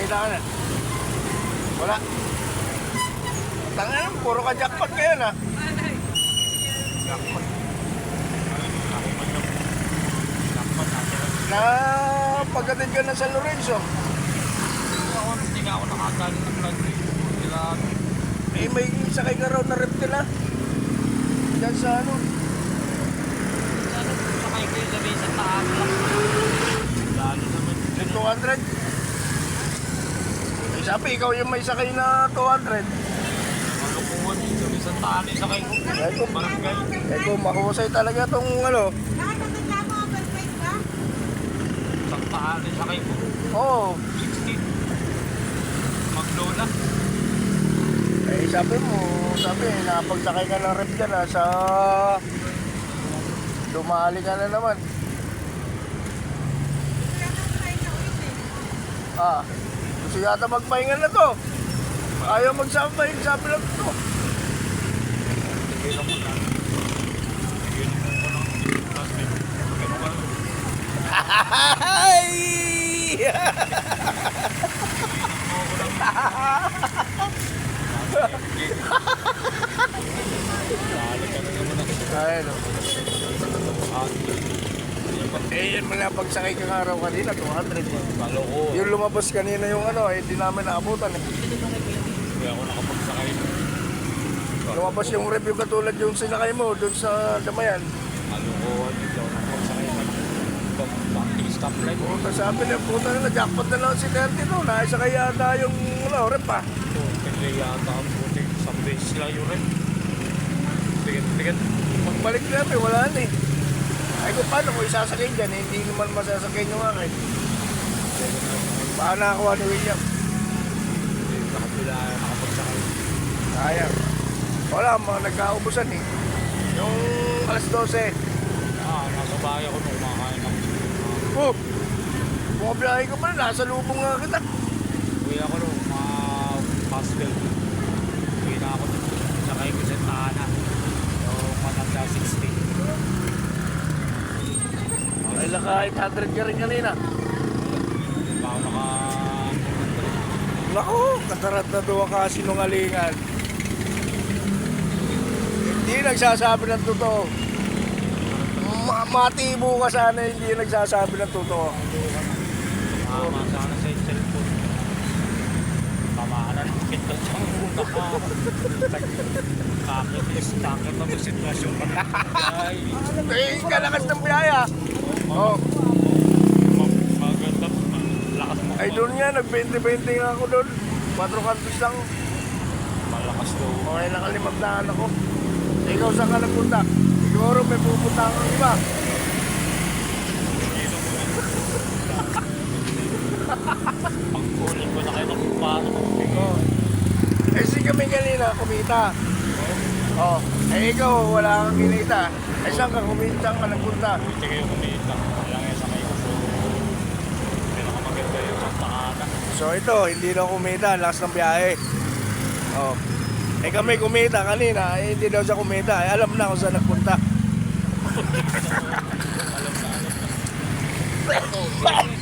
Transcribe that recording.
kumita ka na. Wala. Tangan, puro ka jackpot ngayon ah. Jackpot. Jackpot natin. Na pagdating ka na San Lorenzo. Hindi nga ako nakagaling ng vlog. Eh may sakay ka raw na reptil ah. Diyan sa ano. Sakay ko yung sabi sa taas lang. Lalo naman. Yung 200. Eh sabi, ikaw yung may sakay na 200. Malukuhan yung sabi sa taas. Sakay ko. Barangay. Eh kung mahusay talaga tong ano. Nakakatagla mo, overpriced ba? Sa taas sakay ko. Oo. 16. Maglola. Eh sabi mo, napagsakay ka ng rep ka na sa dumali ka na naman. Ah, gusto yata magpahinga na to. Ayaw magsabay, sabi lang to. Tigilan mo na. Tigilan mo ko ng plastic. Tigilan mo Ay! Lalo ka na naman ako. Ayun o. Eh yan mo na pagsakay ka nga raw kanina, 200 eh. Maloko. Yung lumabas kanina yung ano, eh di namin naabutan eh. Hindi ako nakapagsakay. Lumabas yung rep yung katulad yung sinakay mo doon sa Damayan. Maloko. Hindi ako nakapagsakay. Bakit stoplight? Puta sabi na, puta na, jackpot na lang si 30 no. Naisakay yata yung ano, rep ah. Ito, kaya yata ang puti. Isang beses lang yun rin. Tigat. Pagbalik namin, wala na eh. Ay kung paano ko isasakay dyan, eh, hindi naman masasakay yung akin. Baka nakakuha ni William. Nakapila, nakapagsakay. Sayang. Wala, mga nagkaubusan eh. Yung alas 12. Nasa bahay ako nung kumakain ako. Oh! Bumabiyahe ka pa na, nasa lubong nga kita. Uwi ako nung pastel. Uwi na ako nung sakay ko sa Tana. Yung Mananda 60. Ay, naka 800 ka rin kanina. Baka naka... Naku, katarat na doon ka sinungalingan. Hindi nagsasabi ng totoo. Matibo ka sana, hindi nagsasabi ng totoo. Tama sana sa cellphone. Tamaan na ng kita siyang muna ka. Kakit na mo sitwasyon ka na. Ay, Eh, kalakas ng biyaya. Oh. maganda. Malakas mo. Ay, doon nga, nag-20-20 nga ako doon. 4 kantos lang. Malakas daw. Okay, nakalimagdaan ako. Ikaw saan ka nagpunta? Siguro may pupunta kang iba. Pagkunin ko na kayo ng paano. Oh. Eh, si kami kanina, kumita. Oh. Eh, ikaw, wala kang kinita. Eh, saan ka kumita? Saan ka nagpunta? Buti kayo kumita. Alang yan sa kayo. Pinakamaganda yung sa Tana. So, ito, hindi daw kumita. Lakas ng biyahe. Oh. Eh, kami kumita kanina. Eh, hindi daw siya kumita. Eh, alam na kung saan nagpunta. Alam na.